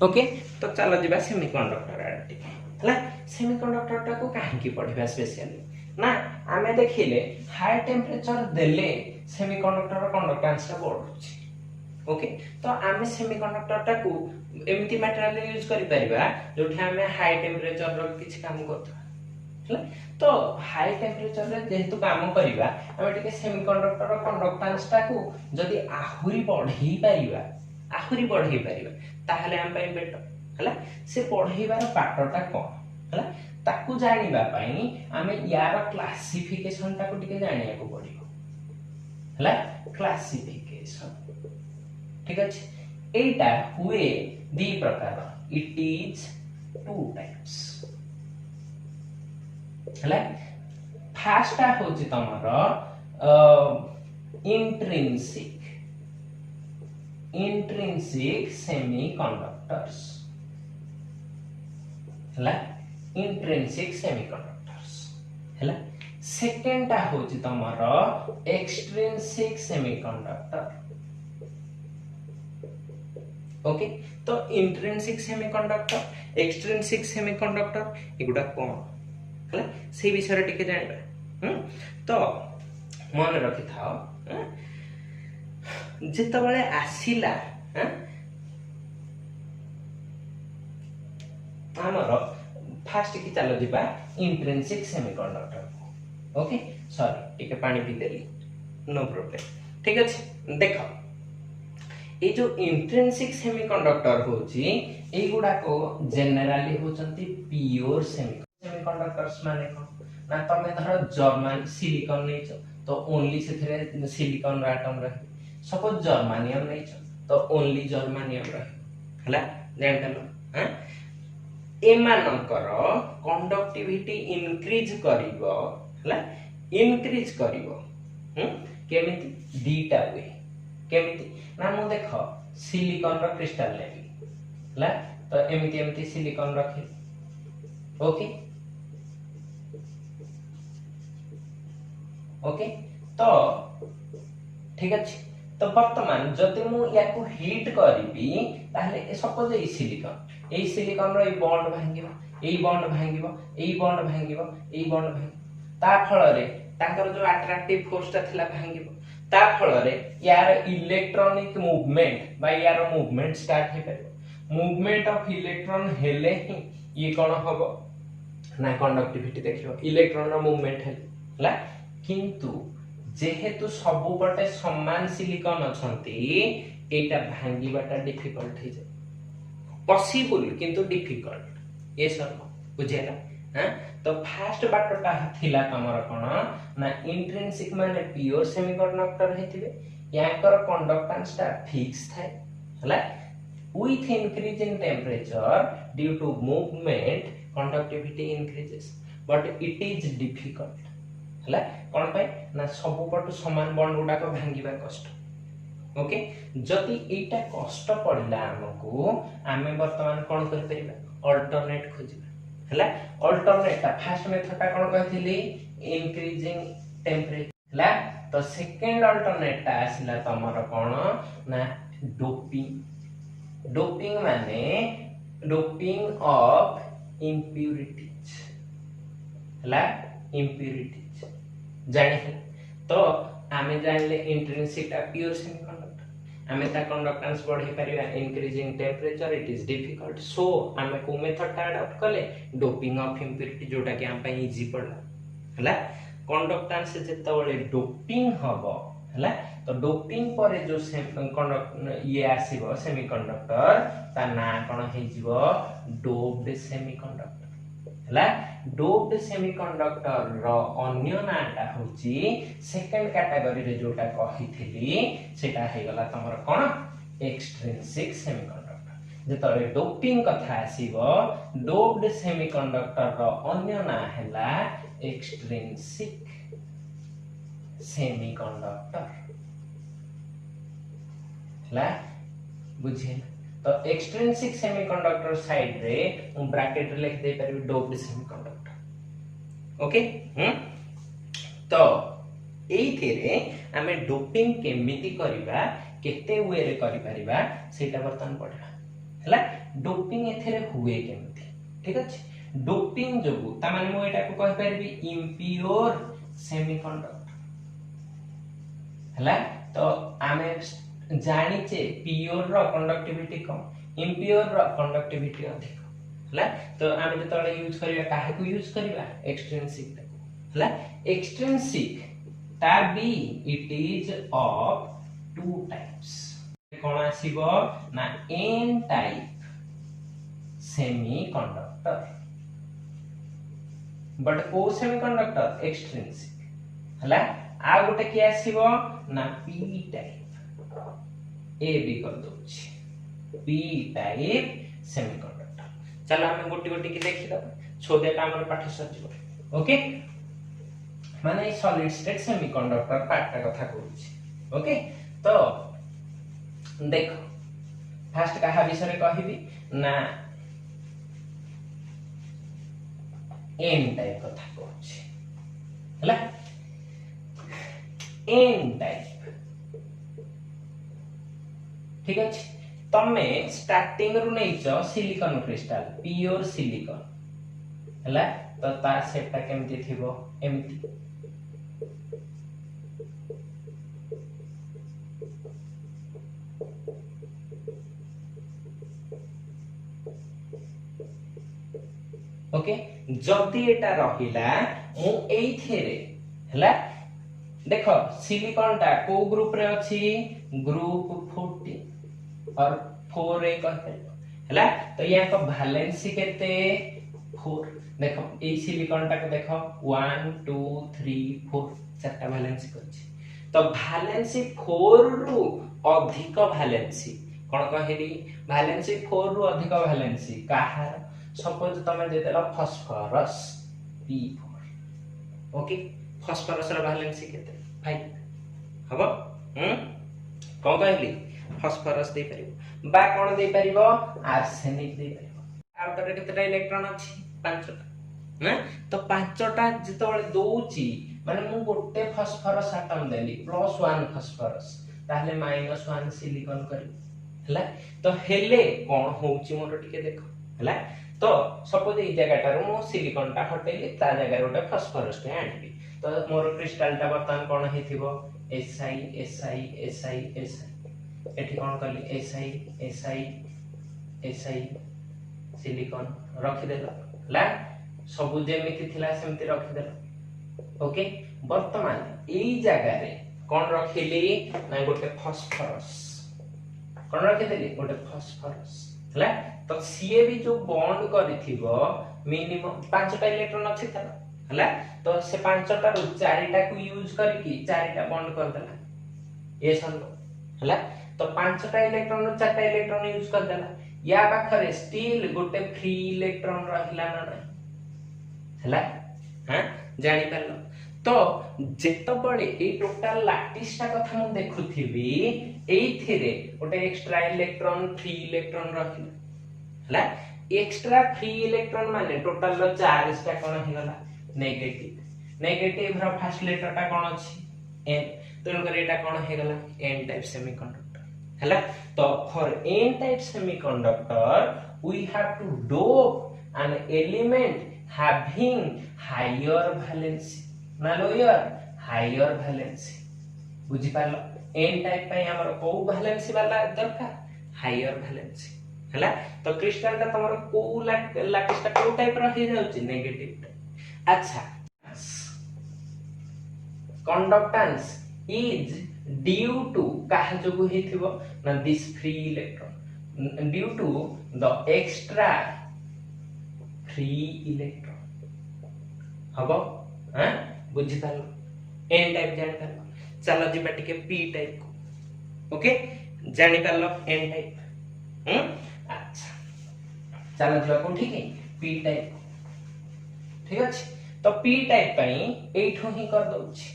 Okay तो चलो जीवा सेमीकंडक्टर आड़े हला सेमीकंडक्टर टा को काहे पढ़िबा स्पेशली ना आमे देखिले हाई टेम्परेचर देले सेमीकंडक्टर कंडक्टेंस टा बढ़ुछि ओके तो आमे सेमीकंडक्टर टा को एमती मटेरियल यूज करि परिबा जोठी आमे हाई टेम्परेचर रो किछ काम करथबा हला तो हाई टेम्परेचर रे जेहेतु काम करिबा आमे टिके सेमीकंडक्टर रो कंडक्टेंस टा को जदी आहुरी बढ़ी परिबा ताहले हम पई बेटर हला से बढ़ेबार पाटटा कोन हला ताकू जानिबा पई आमे यार क्लासिफिकेशन टा को टिके जानिया को पड़िबो हला क्लासिफिकेशन ठीक अछि एटा हुए दी प्रकार इट इज टू टाइप्स हला फर्स्ट टा होची तमरो intrinsic semiconductors हला intrinsic semiconductors हला सेकंड टा होची तमरो extrinsic semiconductor ओके तो इंट्रिंसिक सेमीकंडक्टर एक्सट्रिंसिक सेमीकंडक्टर एगुडा कोन हला से विषय रे टिके जानिबा तो मन रखि थाओ जेत बळे आसीला हमरो फास्ट की चलो दिबा इंट्रिंसिक सेमीकंडक्टर ओके सॉरी टिके पानी पी देली नो प्रॉब्लम ठीक अछि देखो ये जो इंट्रिंसिक सेमीकंडक्टर होची एगुडा को जनरली होचंती प्योर सेमीकंडक्टर्स माने कोन ना तमे धर जर्मन सिलिकॉन नैचो तो ओनली सेथरे सिलिकॉन एटम रहे सपोज जर्मानियम नैचो तो ओनली जर्मानियम रहे हला जानतलो हां एमानकर कंडक्टिविटी इंक्रीज करिवो हला इंक्रीज करिवो केमिति दीटा वे केमिति ना मु देखो सिलिकॉन रो क्रिस्टल लेबी हला तो एमिति सिलिकॉन रखे ओके ओके तो ठीक अछि तो वर्तमान जति मु याकू हीट करबी ताहले suppose A silicon row a bond भांगिबो ता फल रे ताकर जो अट्रैक्टिव फोर्स ता थिला भांगिबो ता फल रे यार इलेक्ट्रॉनिक मूवमेंट बा यार मूवमेंट स्टार्ट हे परबो मूवमेंट ऑफ इलेक्ट्रॉन हेले ही ये कोन हबो ना कंडक्टिविटी देखिबो इलेक्ट्रॉन रो मूवमेंट हेला किंतु जेहेतु सब पटे समान सिलिकॉन अछंती एटा भांगीबाटा डिफिकल्ट हे जाय पॉसिबल किंतु डिफिकल्ट ये सब बुझेला हां तो फर्स्ट बाटटा थिला तमर कोन ना इंट्रिंसिक माने प्योर सेमीकंडक्टर हेतिबे याकर कंडक्टेंस ता फिक्स थाए हला with increase in temperature due to movement conductivity increases but it is difficult हला कोन पय ना सब पटु समान बॉन्ड गुडा को भांगीबा कष्ट ओके जति एटा कष्ट पड़िला हमको आमे वर्तमान कोन कर परिबा अल्टरनेट खोजिबा हला अल्टरनेट फर्स्ट मेथड ता कोन कहथिली इंक्रीजिंग टेम्परेचर हला तो सेकंड अल्टरनेट ता आसिला तमर कोन ना डोपिंग माने डोपिंग ऑफ इम्प्यूरिटीज हला इम्प्यूरिटीज जानि तो आमे जानले इंट्रिंसिक ता प्योर सेमीकंडक्टर आमे ता कंडक्टेंस बढ़े परिबा increasing temperature it is difficult so आमे को मेथड ता अडॉप्ट कले डोपिंग ऑफ इम्प्यूरिटी जोटा कि आम पई इजी पड़ला हला कंडक्टेंस जेतबळे डोपिंग हबो हला तो डोपिंग परे जो कंडक्ट ये आसीबो सेमीकंडक्टर ता ना कोन हे जिवो डोप्ड सेमीकंडक्टर हला डोप्ड सेमीकंडक्टर रो अन्य नाटा होची सेकंड कैटेगरी रे जोटा कहिथिली सेटा हे गला तमर कोन एक्सट्रिंसिक सेमीकंडक्टर जेतरे डोपिंग कथा आसीबो डोप्ड सेमीकंडक्टर रो अन्य ना हैला एक्सट्रिंसिक सेमीकंडक्टर हला बुझे तो एक्सट्रिंसिक सेमीकंडक्टर साइड रे ब्रैकेट रे लिख दे परबे डोप्ड सेमीकंडक्टर ओके तो एइथिरे हमें डोपिंग केमिति करिबा केते वे रे करि परिबा सेटा बर्तन पढा हला डोपिंग एथरे हुए केमती ठीक अछि डोपिंग जोगु ता माने मो एटा को कहि परबी इम्प्योर सेमीकंडक्टर हला तो आमे जानिचे प्योर रो कंडक्टिविटी कम इम्प्योर रो कंडक्टिविटी अधिक हला तो आमे जतले यूज करिया काहे को यूज करिया एक्सट्रिंसिक हला एक्सट्रिंसिक ता B it is of two types कौन आसीबो ना एन टाइप सेमीकंडक्टर बट को सेमीकंडक्टर एक्सट्रिंसिक हला आ गोटे की आसीबो ना पी टाइप ए बी कर दोछि पी टाइप सेमीकंडक्टर चलो हम गोटी गोटी की देखि दबा सो दैट हमर पाठ सजिबो ओके माने सॉलिड स्टेट सेमीकंडक्टर पार्ट का कथा कहूछि ओके तो देखो फास्ट कहा विषय कहबी ना एन टाइप कथा कहूछि हला एन टाइप ठीक अछि तमे स्टार्टिंग रु nacho silicon crystal pure silicon हला तो ता सेटा केमति थिबो एमति ओके जदी एटा रहिला मु एइथेरे हला देखो सिलिकॉन टा को ग्रुप रे अछि ग्रुप 14 और 4 रे कहते हला तो या को वैलेंसी केते 4 देखो ए सिलिकॉन टा को देखो 1 2 3 4 चारटा वैलेंसी करछि तो वैलेंसी 4 रु अधिक वैलेंसी कोन कहली वैलेंसी 4 रु अधिक वैलेंसी काहार सपोज तमे दे देला फास्फोरस P4 ओके फास्फोरस रा वैलेंसी केते 5 हबो कोन कहली फास्फोरस दे परिबो बा कोन दे परिबो आर्सेनिक दे परिबो आ तरे केतेटा इलेक्ट्रॉन अछि 5टा ना तो 5टा जेतबळे दोउची माने मु गोटे फास्फोरस एटम देली +1 फास्फोरस ताहले -1 सिलिकॉन करी हला तो हेले कोन होउची मोर टिके देखो हला तो सपोज ए जगहटार मु सिलिकॉन टा हटेली ता जगह रोटे फास्फोरस टे आनबी तो मोर क्रिस्टल टा बर्तन कोन हेथिबो Si Si Si Si एठी कोन करली Si सिलिकॉन रखि देलो ला सब जेमिति थिला सेमति रखि देलो ओके वर्तमान एई जगह रे कोन रखिली ना गोटे फास्फोरस कोन रखि देली गोटे फास्फोरस हला तो सीए भी जो बॉन्ड करिथिबो मिनिमम 5टा इलेक्ट्रॉन अछि त हला तो से 5टा रु 4टा को यूज करके 4टा बॉन्ड कर देला ए सन हला तो 5टा इलेक्ट्रॉन रु 4टा इलेक्ट्रॉन यूज कर देला या पाखरे स्टिल गोटे फ्री इलेक्ट्रॉन रहिला ना नहीं हला हां जानि परलो तो जेतबळे ए टोटल लैटिसटा कथा हम देखुथिबी एइथिरे गोटे एक्स्ट्रा इलेक्ट्रॉन फ्री इलेक्ट्रॉन रहिला हला एक्स्ट्रा फ्री इलेक्ट्रॉन माने टोटल रो चार्ज टा कोन हिगला नेगेटिव रो फर्स्ट लेटर टा कोन अछि n तेन कर एटा कोन हिगला n टाइप सेमीकंडक्टर हला तो for n type semiconductor we have to dope an element having higher valency ना लोअर हायर वैलेंसी बुझी पालो n टाइप पई हमर को वैलेंसी वाला दरकार हायर वैलेंसी हला तो क्रिस्टल ता तमरो को लैटिस ता को टाइप रहि जाउची नेगेटिव अच्छा कंडक्टेंस इज ड्यू टू काहे जोगु हेथिबो ना this free electron due to the extra free electron हबो हां बुझी पालो n टाइप जानि पालो चलो जिबा टिके p टाइप को ओके जानि पालो n टाइप अच्छा चलो जिबा को ठीक है p टाइप ठीक अछि तो p टाइप पई एठो ही कर दोछि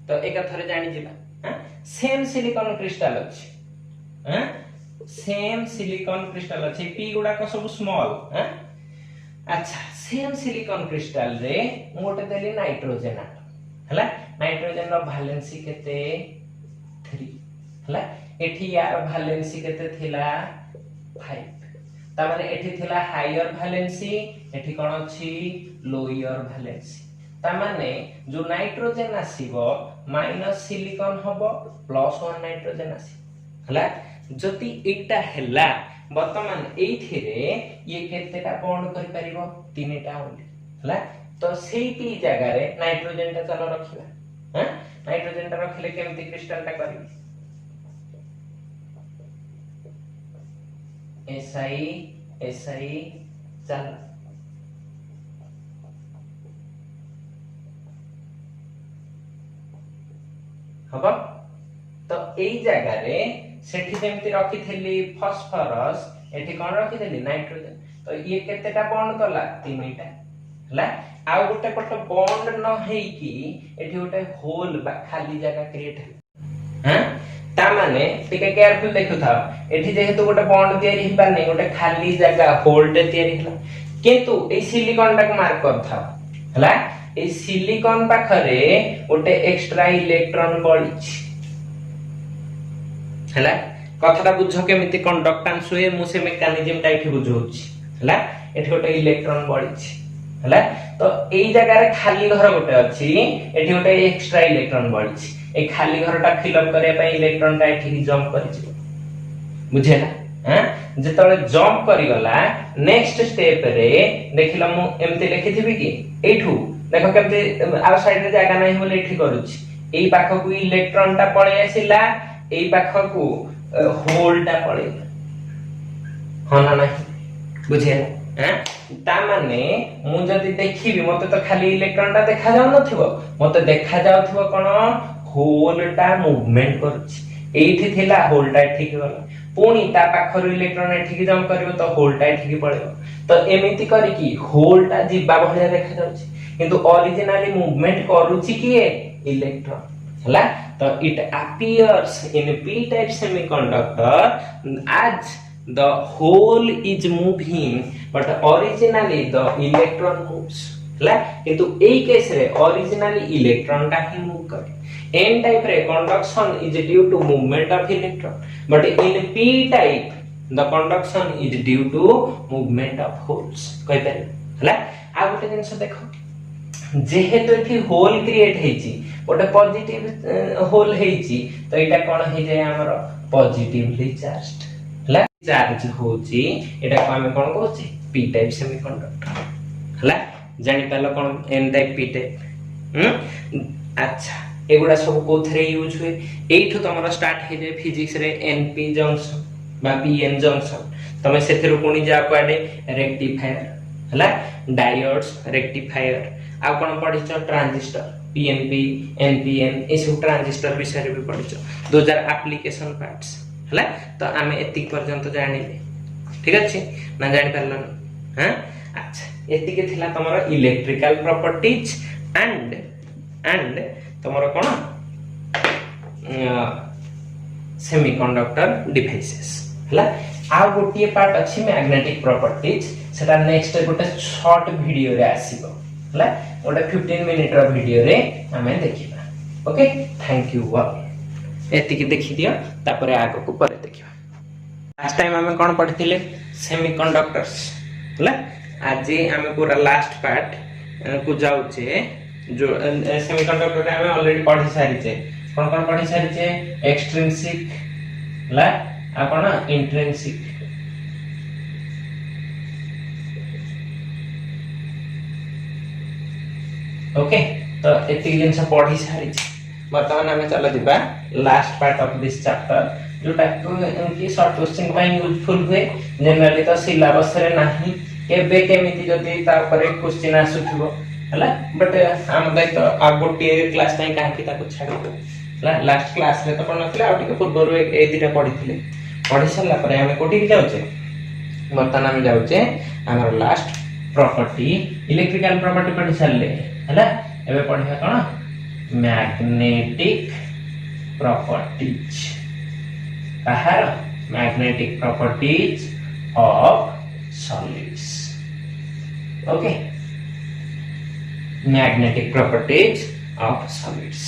तो एका थरे जानि जिबा हां सेम सिलिकॉन क्रिस्टल अछि हां सेम सिलिकॉन क्रिस्टल अछि p गुडा को सब स्मॉल हां अच्छा सेम सिलिकॉन क्रिस्टल रे मोटे देली नाइट्रोजन एटम हला नाइट्रोजन रो वैलेंसी केते 3 हला एठी यार वैलेंसी केते थिला 5 ता माने एठी थिला हायर वैलेंसी एठी कोन अछि लोअर वैलेंसी ता माने जो नाइट्रोजन आसीबो माइनस सिलिकॉन हबो प्लस 1 नाइट्रोजन आसी हला जति एटा हैला वर्तमान एथिरे ये केतेटा बॉन्ड करि परिबो तीनटा ओनली हला तो सेही जगह रे नाइट्रोजन ता चलो रखिबा हैं नाइट्रोजन ता रखिले केमति क्रिस्टल ता करिबी SI चल हबो तो एई जगह रे सेठी जेमति रखी थेली फास्फोरस एठी कोन रखी थेली नाइट्रोजन तो ये केतेटा बॉन्ड कला तीनटा हला आ गोटे पट बॉन्ड न हेई की एठी गोटे होल बा खाली जगह क्रिएट है हैं ता माने टिके केयरफुल देखु था एठी जेहेतु गोटे बॉन्ड तयारी हि पानी गोटे खाली जगह होल टे तयारी हला किंतु ए सिलिकॉन टाक मार्क कर था हला ए सिलिकॉन पाखरे गोटे एक्स्ट्रा इलेक्ट्रॉन बळिछ हला कथाटा बुझ केमिति कंडक्टेंस हुए मु से मेकानिज्म टा एठी बुझौछि हला एठी गोटे इलेक्ट्रॉन बळिछ हला तो एई जगह रे खाली घर गोटे अछि एठी गोटे एक्स्ट्रा इलेक्ट्रॉन बळिछ ए खाली घरटा फिल अप करे पई इलेक्ट्रॉन टा एठी जंप करि छी बुझेला हैं जेतले जंप करि गला नेक्स्ट स्टेप रे देखिला मु एमते लिखिथिबि कि एठू देखो केमते आउटसाइड रे जागा नाही बोले एठी करूछि एई पाखकू इलेक्ट्रॉन टा पळे आसिला एई पाखकू होल टा पळे हना नाही बुझेला हैं ता माने मु जदी देखिबि मते तो खाली इलेक्ट्रॉन टा देखा जाउ नथिबो मते देखा जाउथिबो कोन होल टा मूवमेंट करछि एठी थिला होल टा ठीक गला पुणी ता पाखर इलेक्ट्रॉन एठी जंप करबो तो होल टा एठी पळेबो तो एमिति करी कि होल टा जिबा भलिया देखा जाउछि किंतु ओरिजिनली मूवमेंट करूछि किए इलेक्ट्रॉन हला तो it appears in p type semiconductor as the hole is moving but originally the electron moves हला किंतु एई केस रे ओरिजिनली इलेक्ट्रॉन टा ही मूव करे n type रे conduction is due to movement of electron but in p type the conduction is due to movement of holes कहि पारे हला आ गोटे जिंस देखो जेहेतु एठी होल क्रिएट हेची गोटे पॉजिटिव होल हेची तो एटा कोन हे जाय हमर पॉजिटिवली चार्ज्ड हला चार्ज होची एटा को हम कोन कहूची p टाइप सेमीकंडक्टर हला जानि पालो कोन n टाइप p टाइप अच्छा एगुडा सब कोथरे यूज हुए एठो तमरा स्टार्ट हे जाय फिजिक्स रे np जंक्शन बा pn जंक्शन तमे सेथरो कोनी जा पाडे रेक्टिफायर हला डायोड्स रेक्टिफायर आ कोन पढिछ ट्रांजिस्टर pnp npn ए सब ट्रांजिस्टर विषय रे भी पढिछ 2000 एप्लीकेशन पार्ट्स हला तो आमे एति पर्यंत जानिले ठीक अछि ना जानि परलन हां अच्छा एति के थिला तमरा इलेक्ट्रिकल प्रॉपर्टीज एंड तमरा कोन सेमीकंडक्टर डिवाइसेस हला आ गोटिए पार्ट अछि मैग्नेटिक प्रॉपर्टीज सेटा नेक्स्ट गोटे शॉर्ट वीडियो रे आसीबो हला गोटे 15 मिनिट रो वीडियो रे हमें देखिबा ओके थैंक यू ऑल एति के देखि दियो तापरे आगो को परे देखिबा लास्ट टाइम हमें कोन पढिथिले सेमीकंडक्टर्स हला आज हमें पूरा लास्ट पार्ट को जाउचे जो सेमीकंडक्टर रे हमें ऑलरेडी पढि सारिचे कोन पढि सारिचे एक्सट्रिंसिक हला आपण इंट्रिंसिक ओके तो एति जिंस पढि सारी वर्तमान हमें चला दिबा last part of this chapter जोटा कि शॉर्ट क्वेश्चन ପାଇଁ यूजफुल हुए जनरली तो सिलेबस रे नाही केबे केमिति जदी ता ऊपर क्वेश्चन आसुथिबो हला बट हम दाइ तो आगोटी क्लास टाइम काहे कि ताको छाडी लास्ट क्लास रे तो पढनथिले आ टिके पूर्व ए दिटा पढिथिले पढि सला परे हमें कोठी जाउचे वर्तमान हम जाउचे हमर लास्ट प्रॉपर्टी इलेक्ट्रिकल प्रॉपर्टी पढि सल्ले हला एबे पढिया कोन मैग्नेटिक प्रॉपर्टीज बाहर magnetic properties of solids okay magnetic properties of solids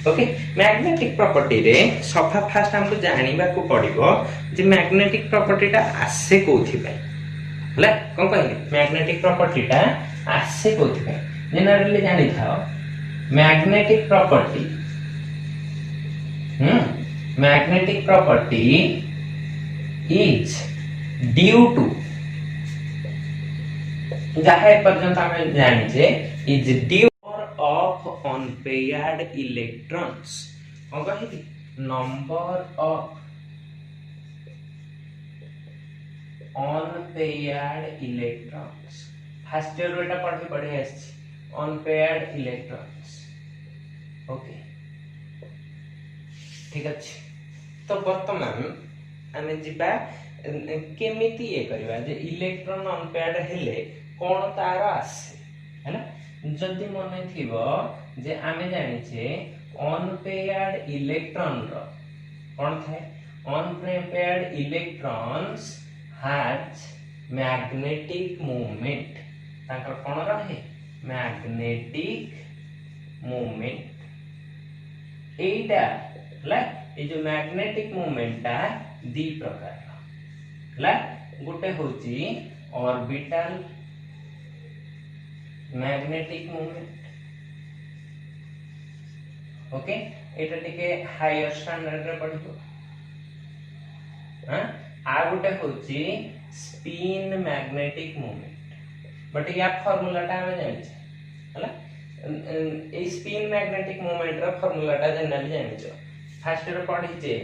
okay magnetic property रे सफा फास्ट हमको जानिबा को पड़िबो जे मैग्नेटिक प्रॉपर्टीटा आसे कोथि पय हला कोन कहले मैग्नेटिक प्रॉपर्टीटा आसे कोथि पय जनरली जानि थाओ magnetic property magnetic property is due to जहाँ पर्यंत हमें जानिजे is due of unpaired electrons कौन कहिबी number of unpaired electrons first year एटा पढ़ी पढ़ी आछि unpaired electrons ओके ठीक अछि तो वर्तमान आमे जिबा केमिति ए करबा जे इलेक्ट्रॉन अनपेयर्ड हेले कोन तार आसे हैला जदि मने थिबो जे आमे जानि छे अनपेयर्ड इलेक्ट्रॉन रो कोन थाए unpaired electrons has magnetic movement ताकर कोन रहे मैग्नेटिक मूवमेंट एटा ला ए जो मैग्नेटिक मूवमेंट ता दी प्रकार ला गोटे होची ऑर्बिटल मैग्नेटिक मूवमेंट ओके एटा टिके हायर स्टैंडर्ड रे पढिबो हां आ गोटे होची स्पिन मैग्नेटिक मूवमेंट बट या फार्मूला टा हम जानि छै हला ए स्पिन मैग्नेटिक मूवमेंट रा फार्मूला टा जनरली जानि छ फर्स्ट रे पढि जे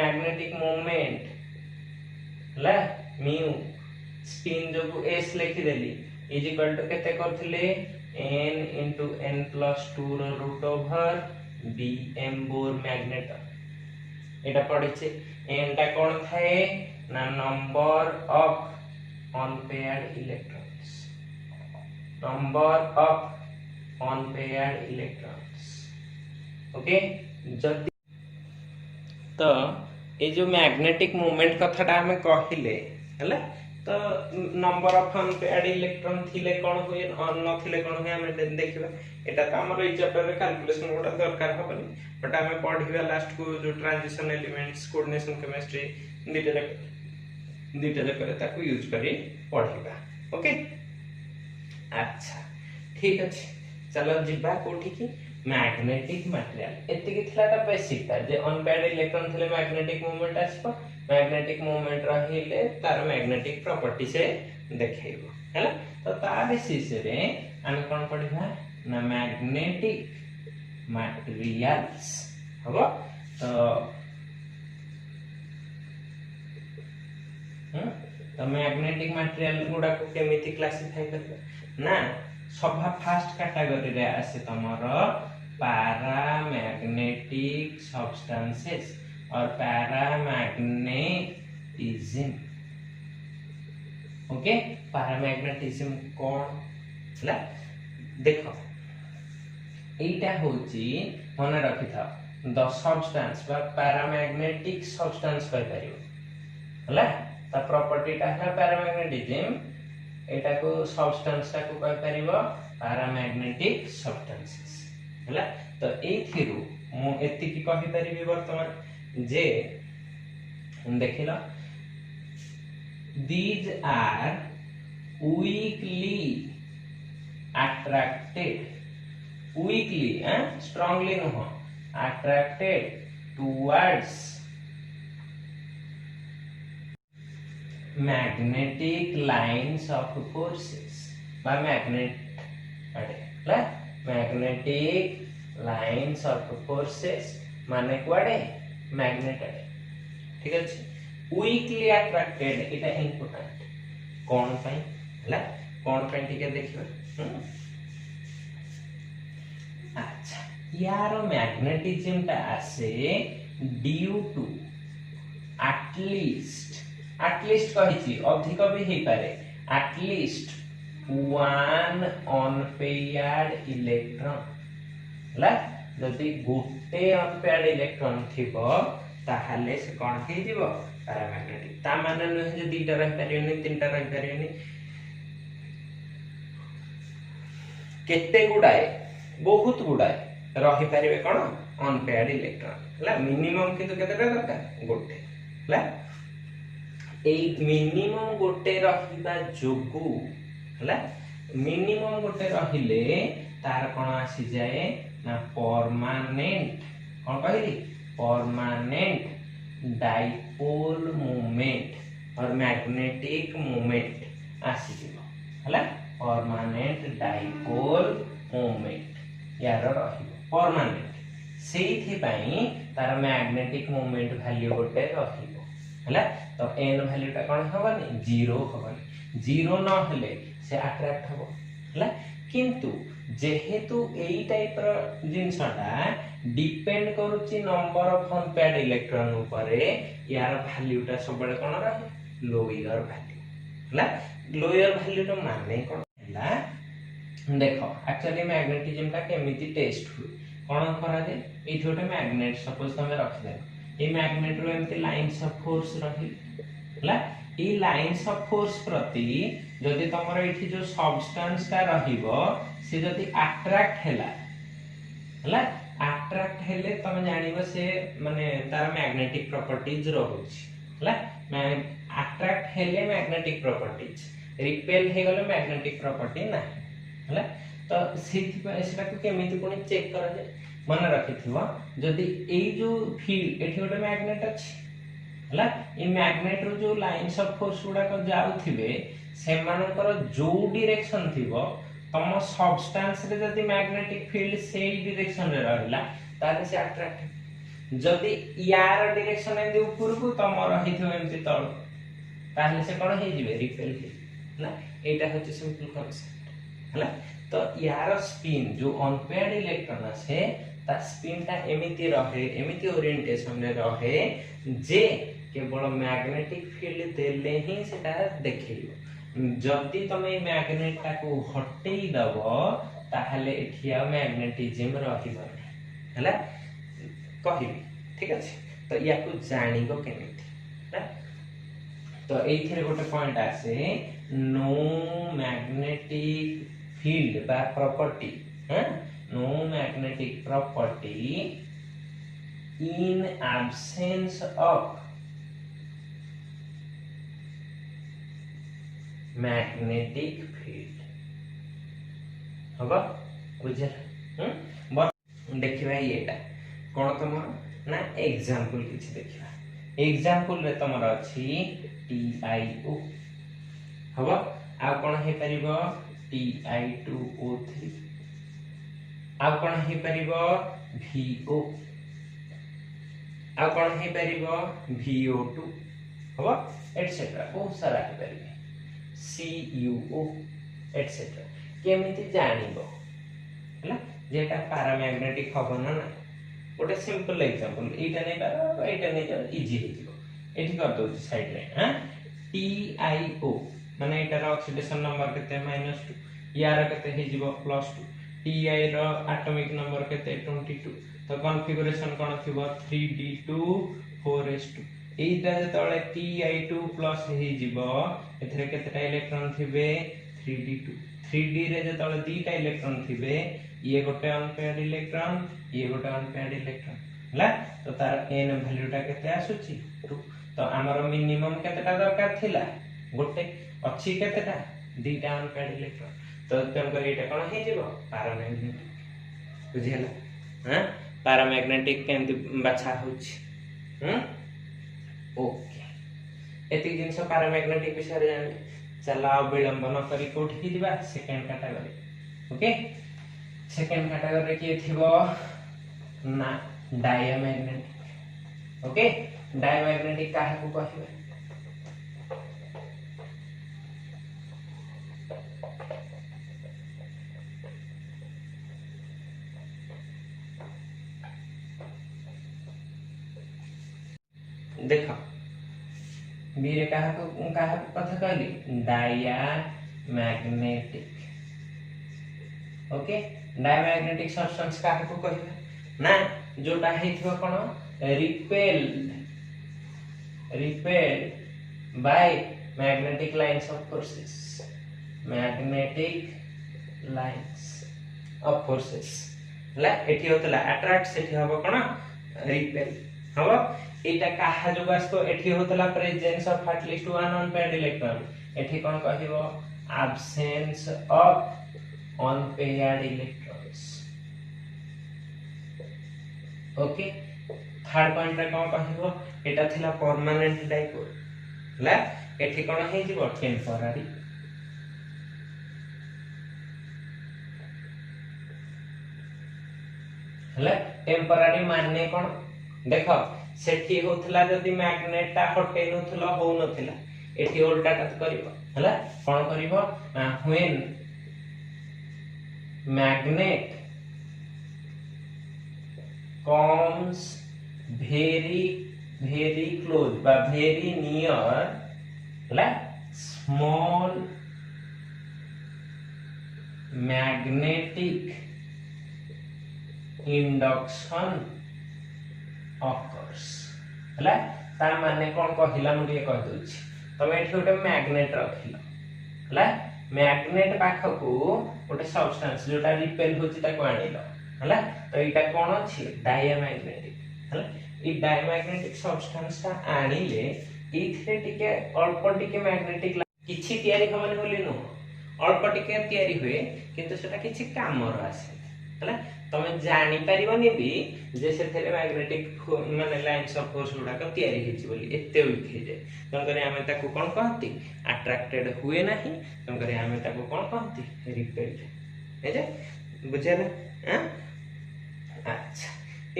मैग्नेटिक मूवमेंट हला म्यू स्पिन जो s लिखि देली इज इक्वल टू केते करथिले n into n plus 2 रो root over bm Bohr magnet एटा पढिছে n टा कोन थाए ना number of unpaired electrons number of unpaired electrons okay जति तो ए जो मैग्नेटिक मूवमेंट कथाटा हमें कहिले हला तो नंबर ऑफ अनपेयर्ड इलेक्ट्रॉन थिले कोन होय न थिले कोन होय हम देखिबा एटा त हमर ए चैप्टर रे कैलकुलेशन गोटा दरकार होबनी बट हमें पढिबा लास्ट को जो transition elements coordination chemistry detail करे ताको यूज करी पढिबा ओके अच्छा ठीक अछि चलो जिबा कोठी की मैग्नेटिक मटेरियल एति की थिला त बेसिक था जे अनपेयर्ड इलेक्ट्रॉन थिले मैग्नेटिक मूवमेंट आछो मैग्नेटिक मूवमेंट रहिले तार मैग्नेटिक प्रॉपर्टी से देखेबो हैला तो ता बेसिस रे हम कोन पढिबा ना मैग्नेटिक मटेरियल्स हबो तो मैग्नेटिक मटेरियल गुडा को केमिति क्लासिफाई करबा ना सभा फास्ट कैटेगरी रे आसे तमर पैरामैग्नेटिक सब्सटेंसेस और पैरामैग्नेटिज्म ओके पैरामैग्नेटिज्म कौन ला देखो एटा होची मने रखि था द सब्सटेंस बा पैरामैग्नेटिक सब्सटेंस कहि परियो हला ता प्रॉपर्टी ता है पैरामैग्नेटिज्म एटा को सब्सटेंस ता को कहि परिबो पैरामैग्नेटिक सब्सटेंसेस हला तो एथिरु मु एति की कहि परिबी वर्तमान जे देखिला these are weakly strongly no attracted towards magnetic lines of forces by magnetic lines of forces माने कुआडे मैग्नेट ठीक अछि weakly attracted इटा इंपोर्टेंट कोन पई हला कोन पई ठीक है देखिबा अच्छा यार मैग्नेटिज्म ता आसे ड्यू टू एटलीस्ट कहिछि अधिक भी हे पारे एटलीस्ट वन अनपेयर्ड इलेक्ट्रॉन हला जदि गोटे अनपेयर्ड इलेक्ट्रॉन थिबो ताहाले से कोन हे दिबो पैरामैग्नेटिक ता माने न जे दुईटा रह परियोनी तीनटा रह परियोनी केते गुडाए बहुत गुडाए रही परिबे कोन अनपेयर्ड इलेक्ट्रॉन हला मिनिमम किंतु केतेटा दरकार गोटे हला एई मिनिमम गोटे रहिबा जोगु हला मिनिमम गोटे रहिले तार कोन आसी जाए ना परमानेंट कोन कहली परमानेंट डाइपोल मोमेंट और मैग्नेटिक मोमेंट आसी जिवो हला परमानेंट डाइपोल मोमेंट यार रहिबो परमानेंट सेइथि पई तार मैग्नेटिक मोमेंट वैल्यू गोटे रहिबो हला तो n वैल्यू टा कोन हबनी जीरो हबनी जीरो न हेले से अट्रैक्ट हबो हला किंतु जेहेतु एई टाइप रो जिंसटा डिपेंड करूची नंबर ऑफ अनपेयर्ड इलेक्ट्रॉन ऊपरे यार वैल्यू टा सबले कोन रहे लोअर वैल्यू हला लोअर वैल्यू रो माने कोन हला देखो एक्चुअली मैग्नेटिज्म का केमिति टेस्ट हुए कोन करा दे एठी गोटे मैग्नेट सपोज तमे रख दे ए मैग्नेट रो एमति लाइंस ऑफ फोर्स रही हला ई लाइंस ऑफ फोर्स प्रति जदि तमरो एठी जो सब्सटेंस का रहिबो से जदि अट्रैक्ट हला अट्रैक्ट हेले तमे जानिबो से माने तार मैग्नेटिक प्रॉपर्टीज रहउछि हला अट्रैक्ट हेले मैग्नेटिक प्रॉपर्टीज रिपेल हे गले मैग्नेटिक प्रॉपर्टी ना हला तो सेति पे सेटा को केमिति कोनी चेक करा जाय मन रखिथिबो जदि ए जो फील्ड एठी गोटे मैग्नेट अछि हला ए मैग्नेट रो जो लाइंस ऑफ फोर्स गुडा को जाउथिबे सेमानकर जो डायरेक्शन थिबो तम सब्सटेंस रे जदि मैग्नेटिक फील्ड सेई डायरेक्शन रे रहला ताले से अट्रैक्ट जदि यार डायरेक्शन एंदी ऊपर को तम रहिथो एंती तळ ताले से कोन हे जिवे रिपेल हे हला एटा होचे सिंपल कांसेप्ट हला तो यार स्पिन जो अनपेयर्ड इलेक्ट्रॉन আছে ता स्पिन ता एमिति रहे एमिति ओरिएंटेशन रे रहे जे केवल मैग्नेटिक फील्ड देले ही सेटा देखियो जदि तमे मैग्नेट ता को हटेई दबो ताहले एठिया मैग्नेटिज्म रहिबो हला कहिबी ठीक अछि तो या को जानिबो केमिति हला तो एथिरे गोटे पॉइंट आसे नो मैग्नेटिक फील्ड बा property no magnetic property in absence of magnetic field हबा बुझे देखिबा एटा कोन तमर ना एग्जांपल किछि देखिबा एग्जांपल रे तमर अछि TiO हबा आ कोन हे परिबो Ti2O3 आ कोन हे परिबो VO आ कोन हे परिबो VO2 हबा एटसेट्रा बहुत सारा हे परिबे CuO एटसेट्रा केमिति जानिबो हला जेटा पैरामैग्नेटिक हबो ना गोटे सिंपल एग्जांपल एटा नै पारो एटा नै जा इजी हे जिवो एठी कर दो साइड रे हां TiO माने एटा रो ऑक्सीडेशन नंबर केते -2 यार केते हे जिवो +2 Ti रो एटॉमिक नंबर केते 22 तो कॉन्फ़िगरेशन कोन थिबो 3d2 4s2 एटा जे तळे Ti2 प्लस हे जिवो एथरे केतेटा इलेक्ट्रॉन थिबे 3d2 3d रे जे तळे दीटा इलेक्ट्रॉन थिबे ये गोटे अनपेयर्ड इलेक्ट्रॉन ये गोटे अनपेयर्ड इलेक्ट्रॉन हला तो तार n वैल्यू टा केते आसुची 2 तो हमर मिनिमम केतेटा दरकार थिला गोटे अछि केतेटा दीटा अनपेयर्ड इलेक्ट्रॉन तो तन कर एटा कोन हे जिवो पैरामैग्नेटिक बुझियला हां पैरामैग्नेटिक केमति बाछा होछि ओके एति जिंस पैरामैग्नेटिक विषय रे जानि चला विलंब न करी कोठी दिबा second category okay second category के थिबो ना डायमैग्नेटिक ओके डायमैग्नेटिक काहे को कहबे देखो बीरे कहा को कथा कहली diamagnetic okay diamagnetic substance का को कहबे ना जोटा हेथिबो कोन repelled by magnetic lines of forces magnetic lines of forces हला एठी होतला अट्रैक्ट सेठी हबो कोन रिपेल हबो एटा काहा जो आस्तो एठी होतला presence of at least one unpaired electron एठी कोन कहिबो absence of unpaired electrons okay third point रे कोन कहिबो एटा थिला परमानेंट डाइपोल हला एठी कोन हे जिवो टेम्पररी हला टेम्पररी माने कोन देखो सेठी होतला जदी मैग्नेट ता हटे नथला हो नथला एठी उल्टा ता करिवो हला कोन करिवो when magnet comes very close বা very near like small magnetic induction occurs हला तार माने कोन कहिला मुझे कह दोछि तमे एठी गोटे मैग्नेट रखिलो हला मैग्नेट पाखकू गोटे सब्सटेंस जोटा रिपेल होछि ताको आनिलो हला तो इटा कोन अछि डायमैग्नेटिक हला ई डायमैग्नेटिक सब्सटेंस ता आनिले इथरे टिके अल्प टिके मैग्नेटिक किछि तयारी हमन बोली नो अल्प टिके तयारी हुए किंतु सेटा किछि काम रो आसे हला तमे जानि परिबनी भी जे सेथरे मैग्नेटिक माने लाइन्स ऑफ फोर्स गुडा का तयारी हिछि बोली एते वीक हे जाय तन करे हमें ताको कोन कहती अट्रैक्टेड हुए नाही तन करे हमें ताको कोन कहती रिपेल्ड हे जे बुझेला हां अच्छा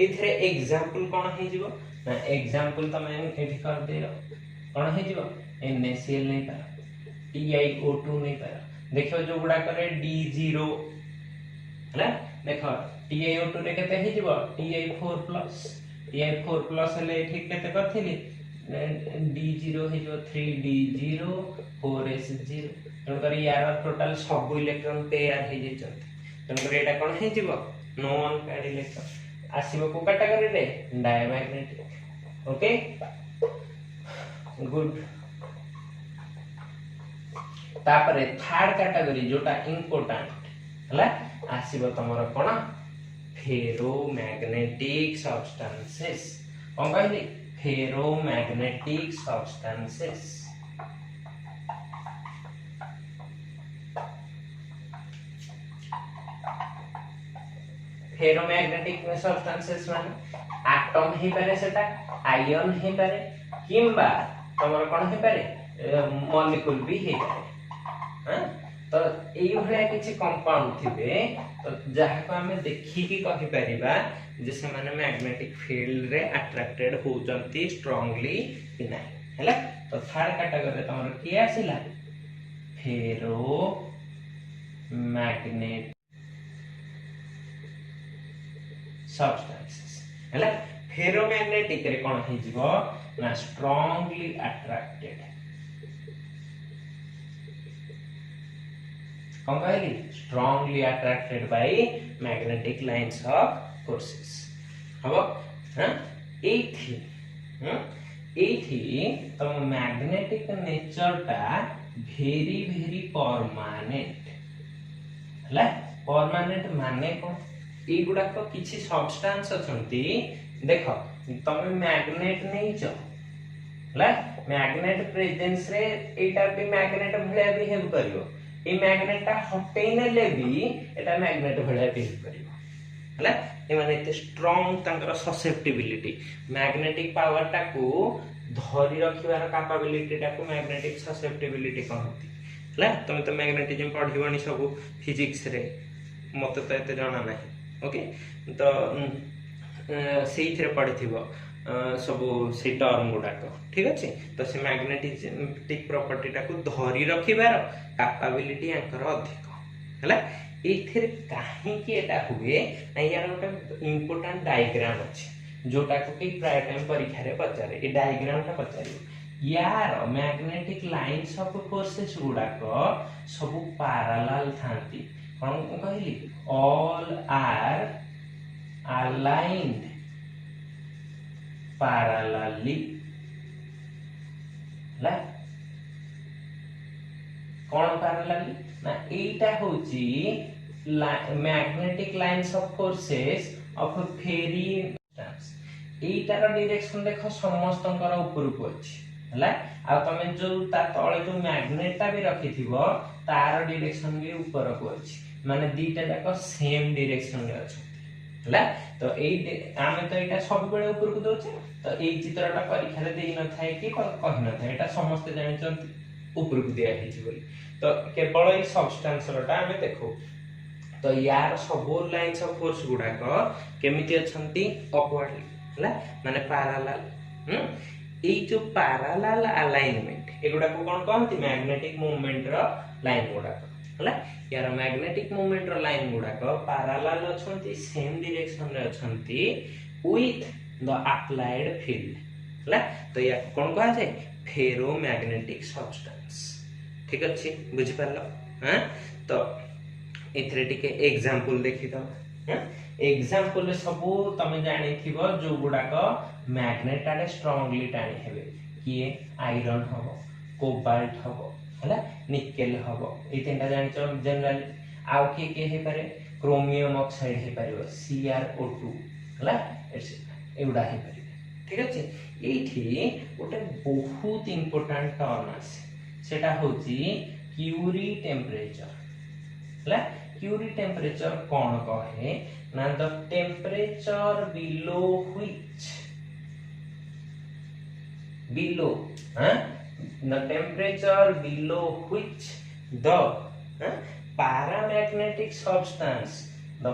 इथरे एग्जांपल कोन हे जिवो ना एग्जांपल तमे एठी कर देलो कोन हे जिवो NaCl नहीं पारा TiO2 नहीं पारा देखो जो गुडा करे D0 हला देखो TiO2 रे केते हे जिवो Ti4+ हले ठीक केते करथिली D0 हे जो 3D0 4S0 तन करी यार टोटल सब इलेक्ट्रॉन पेयर हे जे चंती तन करी एटा कोन हे जिवो नो अनपेयर्ड इलेक्ट्रॉन आसीबो को कैटेगरी रे डायमैग्नेटिक ओके गुड तापरे थर्ड कैटेगरी जोटा इंपोर्टेंट हला आसीबो तमरो कोन फेरोमैग्नेटिक सब्सटेंसेस कोन कहली फेरोमैग्नेटिक सब्सटेंसेस फेरोमैग्नेटिक सब्सटेंसेस माने एटम हे पारे सेटा आयन हे पारे किंबा तमर कोन हे पारे मॉलिक्यूल भी हे पारे हां तो एई भले किछि कंपाउंड थिबे तो जहा को हमें देखि कि कहि परिबा जे से माने मैग्नेटिक फील्ड रे अट्रैक्टेड हो जंती स्ट्रांगली कि नाही हैला तो थर्ड कैटेगरी तमर की आसिला फेरो मैग्नेट substances हला फेरोमैग्नेटिक रे कोन हे जिवो ना स्ट्रांगली अट्रैक्टेड कोन कहली strongly attracted by magnetic lines of forces हबो हां एथि तो मैग्नेटिक नेचर ता वेरी परमानेंट हला परमानेंट माने कोन ई गुडा को किछि सब्सटेंस अछंती देखो तमे मैग्नेट नहीं छ हला मैग्नेट प्रेजेंस रे एटा भी मैग्नेट भले बिहेव करियो ए मैग्नेट ता हटे नेले भी एटा मैग्नेट भले बिहेव करियो हला ए माने एते स्ट्रांग तांकर ससेप्टिबिलिटी मैग्नेटिक पावर ता को धरि रखिबार कैपेबिलिटी ता को मैग्नेटिक ससेप्टिबिलिटी कहती हला तमे तो मैग्नेटिज्म पढिबनी सब फिजिक्स रे मते तो एते जाना नाही ओके तो सेइथरे पढिथिबो सब से टर्म गुडा को ठीक अछि तो से मैग्नेटिक प्रॉपर्टी टा को धरि रखिबार कैपेबिलिटी आंकर अधिक हला एथिरे काहे कि एटा हुए ना यार गोटे इंपोर्टेंट डायग्राम अछि जोटा को कि प्राय टाइम परीक्षा रे पचारे ए डायग्राम टा पचारियो यार मैग्नेटिक लाइंस ऑफ फोर्सेस गुडा को सब पैरेलल थांती कोन कहली all are aligned parallelly ला कोन पैरेलली ना एटा होची magnetic lines of forces of a very distance एटार डायरेक्शन देखो समस्तंकर ऊपर को अछि हला आ तमे जो ता तळे जो मैग्नेटटा भी रखिथिबो तार डायरेक्शन भी ऊपर को अछि माने दीटा जाक सेम डायरेक्शन रे अछि हला तो एई आमे तो एटा सब बेले ऊपर को दोचे तो एई चित्रटा परीक्षा रे देई न थाए कि कहि न थाए एटा समस्त जानि चंती ऊपर को दिया हिची बोली तो केवल ए सब्सटेंस रटा आमे देखो तो यार सब लाइंस ऑफ फोर्स गुडा को केमिति अछंती अपवर्डली हला माने पैरेलल ए जो पैरेलल अलाइनमेंट एगुडा को कोन कहंती मैग्नेटिक मूवमेंट रो लाइन गुडा हला यार मैग्नेटिक मूवमेंट रो लाइन गुडा को पैरेलल अछंती सेम डायरेक्शन रे अछंती विथ द अप्लाइड फील्ड हला तो या कोन कहा जाय फेरोमैग्नेटिक सब्सटेंस ठीक अछि बुझि परलो हां तो इथरे टिके एग्जांपल देखि दो हां एग्जांपल सब तमे जानि थिबो जो गुडा को मैग्नेट आडे स्ट्रांगली टाणी हेबे किए आयरन हबो कोबाल्ट हबो हला निकेल हबो ए तीनटा जानि छ जनरल आउ के हे पारे क्रोमियम ऑक्साइड हे पारिबो CrO2 हला एउडा हे पारिबे ठीक अछि एठी ओटे बहुत इंपोर्टेंट टर्म आसे सेटा होची क्यूरी टेम्परेचर हला क्यूरी टेम्परेचर कोन कहे ना the temperature below which below the temperature below which the paramagnetic substance the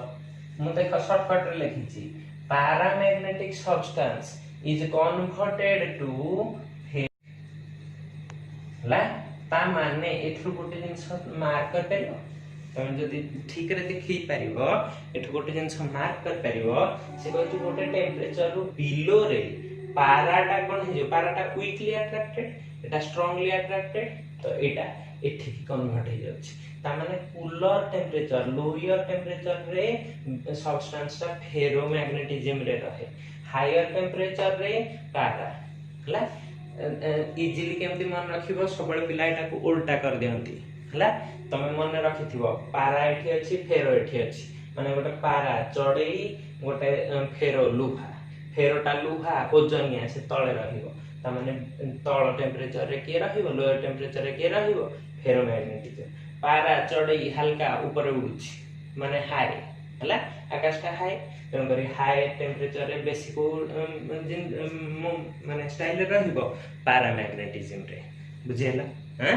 मु देखो शॉर्टकट रे लिखिछि paramagnetic substance is converted to ला ता माने एथु गोटे जिंस मार्क कर परिबो तमे जदी ठीक रे देखि परिबो एथु गोटे जिंस मार्क कर परिबो से कहै गोटे टेम्परेचर रो बिलो रे पाराटा कोन हे जो पाराटा क्विकली अट्रैक्टेड एटा स्ट्रांगली अट्रैक्टेड तो एटा एठी कन्वर्ट हे जाउछि ता माने कूलर टेम्परेचर लोअर टेम्परेचर रे सब्सटेंस ता फेरोमैग्नेटिज्म रे रहे हायर टेम्परेचर रे पारा हला इजीली केमति मन रखिबो सबले पिला एटा को उल्टा कर देंती हला तमे मन रखिथिबो पारा एठी अछि फेरो एठी अछि माने गोटे पारा चढ़ई गोटे फेरो लुहा फेरोटा लुहा ओजनिया से तळे रहिबो ता माने तळ टेम्परेचर रे के रहिबो लोअर टेम्परेचर रे के रहिबो फेरोमैग्नेटिज्म पारा चढ़ई हल्का ऊपर उड़ुछि माने हाई हला आकाशटा हाई तन करी हाई टेम्परेचर रे बेसी को माने स्टाइल रे रहिबो पैरामैग्नेटिज्म रे बुझेला हां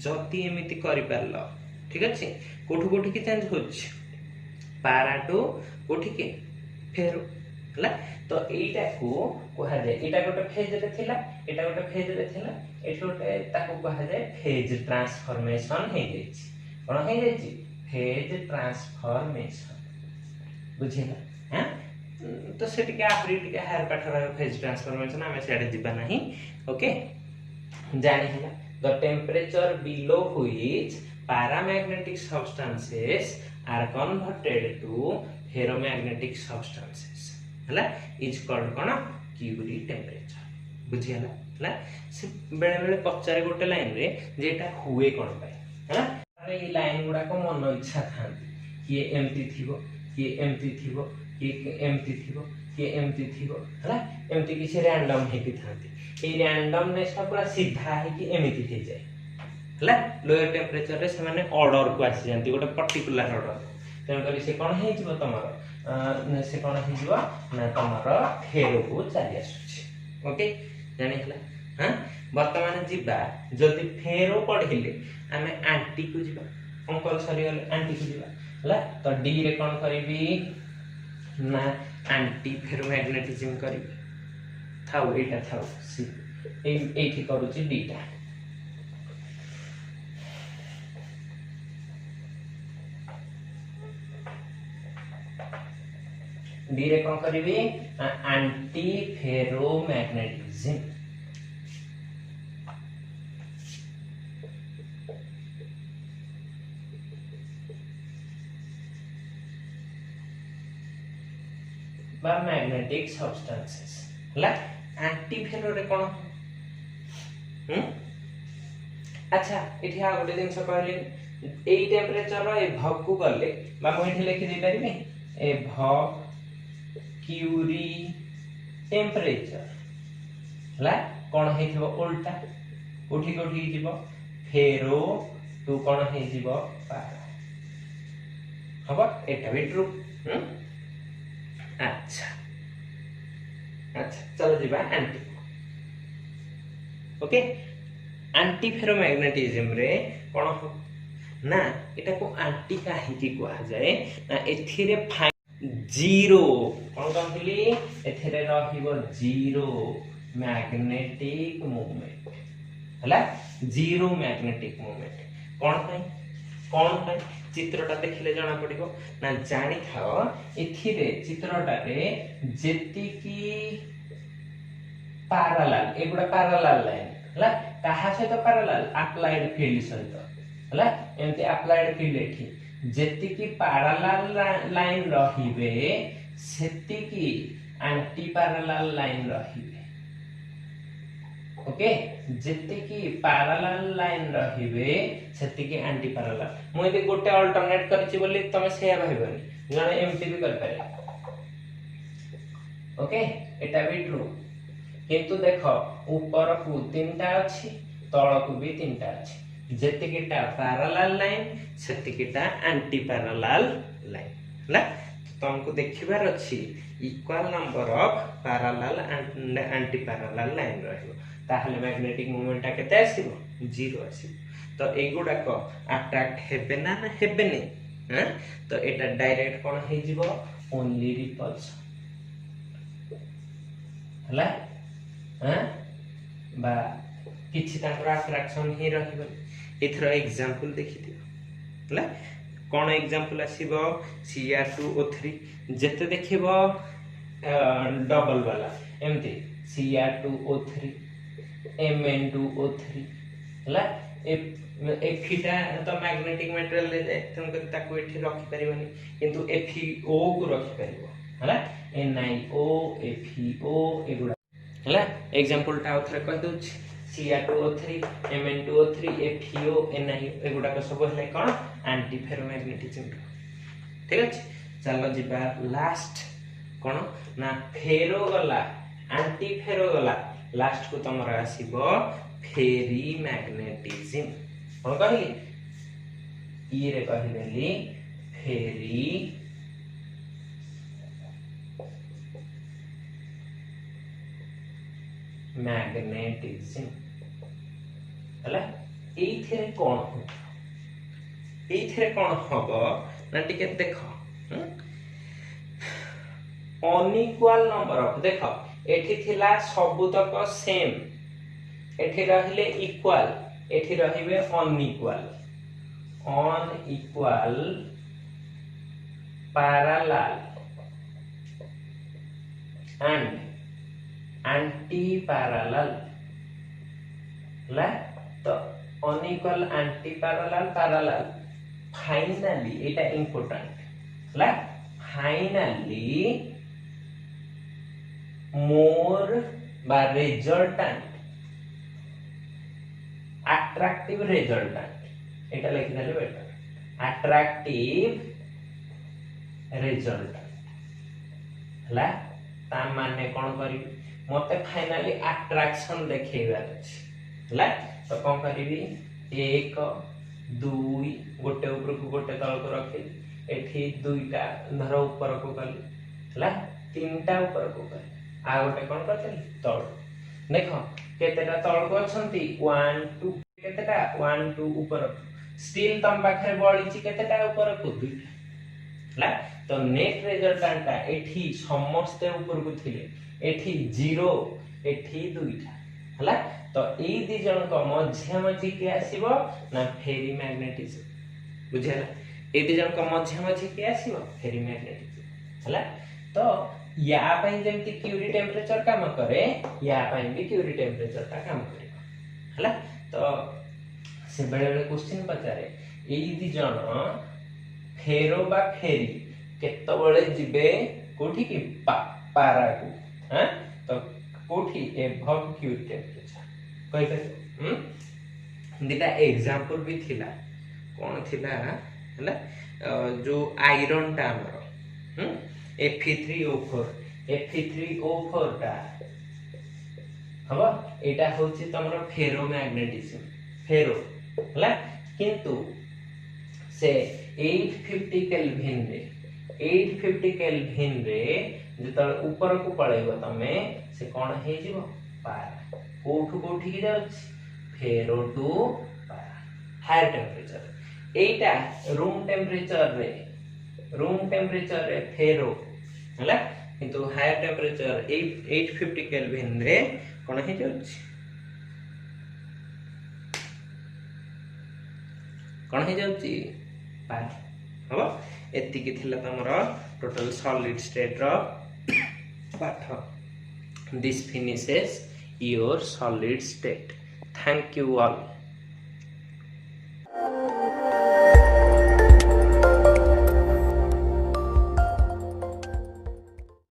जति एमिति करि परलो ठीक अछि कोठु कोठि के चेंज होछि पारा टू कोठि के फेरो हला तो एटा को कहा जाय एटा गोटे फेज रे थिला एटा गोटे फेज रे थिला एटा गोटे ताको कहा जाय फेज ट्रांसफॉर्मेशन हे जायछि कोन हे जायछि फेज ट्रांसफॉर्मेशन बुझेला हां तो सेटी के आपरी के हायर पाठर फेज ट्रांसफॉर्मेशन हमें सेडे दिबा नहीं ओके जानि हला the temperature below which paramagnetic substances are converted to ferromagnetic substances हला इज कॉल्ड कोन क्यूरी टेम्परेचर बुझियला हला से बेले बेले पचारे गोटे लाइन रे जेटा हुए कोन पाए हला अरे ई लाइन गुडा को मन इच्छा थांती कि एमती थिबो कि एमती थिबो कि एमती थिबो कि एमती थिबो हला एमती किसी रैंडम हे कि थांती ए रैंडमनेस का पूरा सीधा है कि एमिति हे जाए हला लोअर टेम्परेचर रे से माने ऑर्डर को आसी जानती गोटे पर्टिकुलर ऑर्डर तेन करी से कोन हे जिवो तमरो से कोन हे जिवो ना तमरो फेरो को चली आसुछि ओके जानि हला हां वर्तमान जिबा जदी फेरो पढिले हमें आंटी को जिबा कंपलसरी आंटी को जिबा हला तो डी रे कोन करबी ना एंटी फेरोमैग्नेटिज्म करबी थाउ एटा थाउ सी एठी करूची डीटा डी रे कोन करबी एंटी फेरोमैग्नेटिज्म बा मैग्नेटिक सब्सटेंसेस हला एंटी फेरो रे कोन अच्छा एठी आ गोटे दिन से कहले एई टेम्परेचर एभव को गले बा मैं एठी लिखि दे परिबे एभव क्यूरी टेम्परेचर हला कोन हेथिबो उल्टा कोठी कोठी जीवो फेरो टू कोन हे जीवो पारा हबो एटा भी ट्रू अच्छा अच्छा चलो जीवा एंटी ओके एंटी फेरोमैग्नेटिज्म रे कोन हो ना एटा को एंटी काहे की कहा जाए ना एथिरे जीरो कोन कहली एथिरे रहिबो जीरो मैग्नेटिक मूवमेंट हला जीरो मैग्नेटिक मूवमेंट कोन पे चित्रटा देखिले जाना पड़िबो ना जानि थाओ एथिरे चित्रटा रे जेति की पैरेलल एगुडा पैरेलल लाइन हला कहा से तो पैरेलल अप्लाइड फील्ड सहित हला एमते अप्लाइड फील्ड एठी जेति की पैरेलल लाइन रहिबे सेति की एंटी पैरेलल लाइन रहिबे ओके जेति की पैरेलल लाइन रहिबे सेति की एंटी पैरेलल मु एते गोटे अल्टरनेट करछि बोली तमे सेया भाइबनी जने एमटी भी कर पारे ओके एटा भी ट्रू किंतु देखो ऊपर को तीनटा अछि तळ को भी तीनटा अछि जेति कीटा पैरेलल लाइन सेति कीटा एंटी पैरेलल लाइन हला तुमको देखिबार अछि equal number of parallel and anti parallel line रहइबो ताहले मैग्नेटिक मोमेंट केते आसीबो जीरो आसीबो तो एगुडा को अट्रैक्ट हेबे ना हेबे नै ह तो एटा डायरेक्ट कोन हे जीवो ओनली रिपल्सन हला ह बा किछि ताकर अट्रैक्शन ही रहइबो एथरो एग्जांपल देखि दियो हला कोन एग्जांपल आसीबो Cr2O3 जते देखिबो डबल वाला एमती Cr2O3 Mn2O3 हला एफिटा तो मैग्नेटिक मटेरियल ले जाय तुम ताको एठी रखि परिबनी किंतु FeO को रखि परिबो हला NiO FeO एगुडा हला एग्जांपल टा उथरे कह दोछ Cr2O3 Mn2O3 FeO NiO एगुडा को सब हले कोन एंटी फेरोमैग्नेटिज्म ठीक अछि चलो जिबा लास्ट कोन ना फेरो गला एंटी फेरो गला लास्ट को तमरा आसीबो फेरी मैग्नेटिज्म कोन कहली ई रे कहलेली फेरी मैग्नेटिज्म हला एथिरे कोन हो एथिरे कोन होबो ना टिके देखो अनइक्वल नंबर ऑफ देखो एठी थिला सबुतक सेम एठी रहिले इक्वल एठी रहिबे unequal parallel and anti parallel ला तो unequal anti parallel parallel finally एटा इंपोर्टेंट ला फाइनली मोर बा रिजल्टेंट अट्रैक्टिव रिजल्टेंट एटा लिखि देले बेटर अट्रैक्टिव रिजल्टेंट हला ता माने कोन करी मते फाइनली अट्रैक्शन देखैबार अछि हला तो कोन करिवि 1 2 गोटे ऊपर को गोटे तल को रखे एठी दुईटा धर ऊपर को कली हला तीनटा ऊपर को कली आ गोटे कोन करतली तळ देखो केतेटा तळ को अछंती 1 2 केतेटा 1 2 ऊपर स्टिल तम पाखरे बळीची केतेटा ऊपर को दुईटा हला तो नेट रिजल्टेंट एठी समस्त ऊपर को थिले एठी 0 एठी दुईटा हला तो ए दि जन को मध्य मध्य के आसीबो ना फेरी मैग्नेटिज्म बुझेला ए दि जन को मध्य मध्य के आसीबो फेरी मैग्नेटिज्म हला तो या पई जेमति क्यूरी टेम्परेचर काम करे या पई भी क्यूरी टेम्परेचर का काम करे हला तो से बेले बेले क्वेश्चन पचारे ए दि जन फेरो बा फेरी केतो बळे जिबे कोठी की पारा को हैं तो कोठी एभव क्यूरी टेम्परेचर कहि पे दिटा एग्जांपल भी थिला कौन थिला हला जो आयरन टा हमर Fe3O4 Fe3O4 टा हबा एटा होची तमरो फेरोमैग्नेटिज्म फेरो हला किंतु से 850 केल्विन रे जतल ऊपर को पळेबो तमे से कोन हे जिवो पारा कोठी की जाउछ फेरो टू पारा हायर टेम्परेचर एटा रूम टेम्परेचर रे फेरो हला किंतु हायर टेम्परेचर 850 केल्विन रे कोन हे जाउछ कौन हो जाउची पानी हबो एतिकी थिला तमरो टोटल सॉलिड स्टेट रो पाठ this finishes your solid state thank you all.